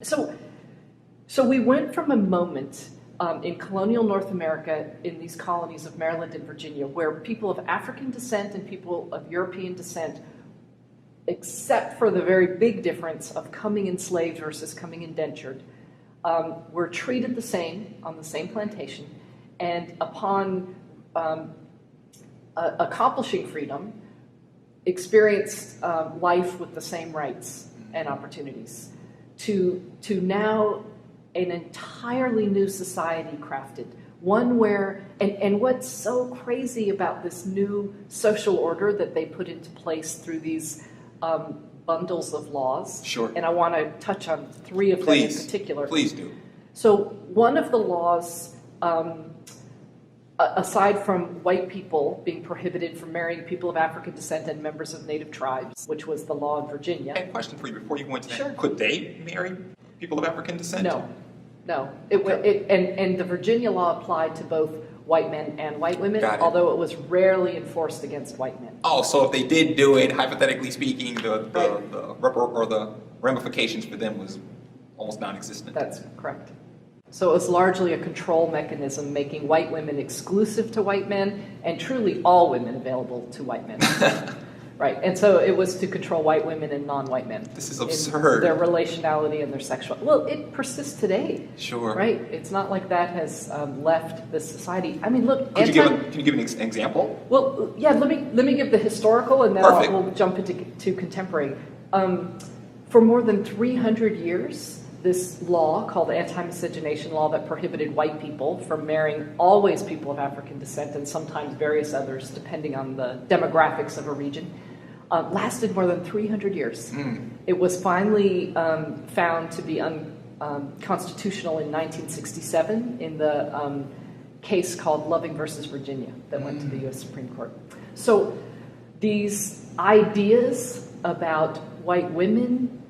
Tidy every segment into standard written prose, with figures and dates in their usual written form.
So we went from a moment in colonial North America, in these colonies of Maryland and Virginia, where people of African descent and people of European descent, except for the very big difference of coming enslaved versus coming indentured, were treated the same on the same plantation, and upon accomplishing freedom, experienced life with the same rights and opportunities, to now an entirely new society crafted, one where, and what's so crazy about this new social order that they put into place through these bundles of laws. Sure. And I want to touch on three of them in particular. Please do. So one of the laws, aside from white people being prohibited from marrying people of African descent and members of native tribes, which was the law in Virginia. I have a question for you before you go into that. Sure. Could they marry people of African descent? No. And the Virginia law applied to both white men and white women, although it was rarely enforced against white men. Oh, so if they did do it, hypothetically speaking, the ramifications for them was almost non-existent. That's correct. So it was largely a control mechanism, making white women exclusive to white men and truly all women available to white men. Right, and so it was to control white women and non-white men. This is absurd. Their relationality and their sexual. Well, it persists today. Sure. Right, it's not like that has left this society. I mean, look. Can you give an example? Well, yeah. Let me give the historical, and then we'll jump into contemporary. For more than 300 years, this law called the anti-miscegenation law that prohibited white people from marrying always people of African descent and sometimes various others, depending on the demographics of a region, lasted more than 300 years. It was finally found to be unconstitutional in 1967 in the case called Loving versus Virginia that went to the U.S. Supreme Court. So these ideas about white women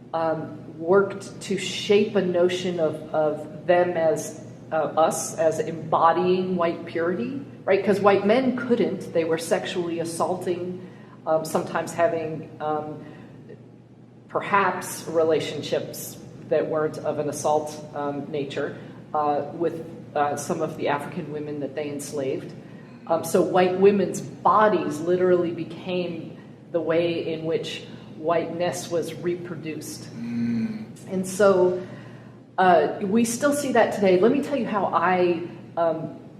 worked to shape a notion of them as us as embodying white purity, right? Because white men couldn't. They were sexually assaulting, sometimes having perhaps relationships that weren't of an assault nature with some of the African women that they enslaved. So white women's bodies literally became the way in which whiteness was reproduced. And so we still see that today. Let me tell you how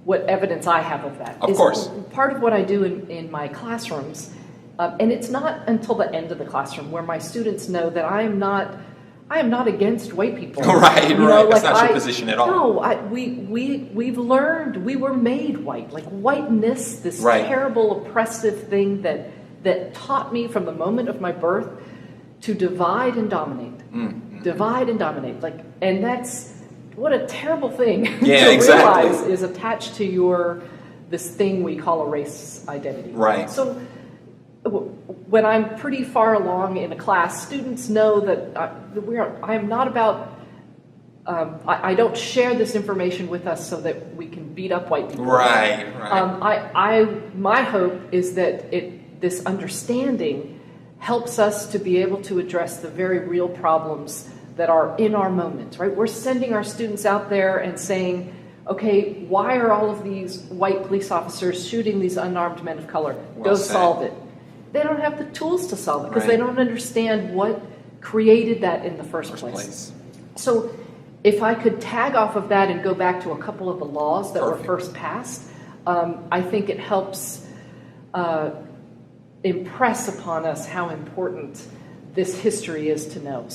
what evidence I have of that. Of course. Part of what I do in my classrooms, and it's not until the end of the classroom where my students know that I am not against white people. Right. That's not your position at all. No, we've learned, we were made white. Like whiteness, this terrible oppressive thing that taught me from the moment of my birth to divide and dominate. Divide and dominate. And that's what a terrible thing to realize is attached to this thing we call a race identity. Right. So when I'm pretty far along in a class, students know that I am not about. I don't share this information with us so that we can beat up white people. Right. My hope is that this understanding helps us to be able to address the very real problems that are in our moment, right? We're sending our students out there and saying, okay, why are all of these white police officers shooting these unarmed men of color? Go solve it. They don't have the tools to solve it because they don't understand what created that in the first place. So if I could tag off of that and go back to a couple of the laws that were first passed, I think it helps impress upon us how important this history is to know.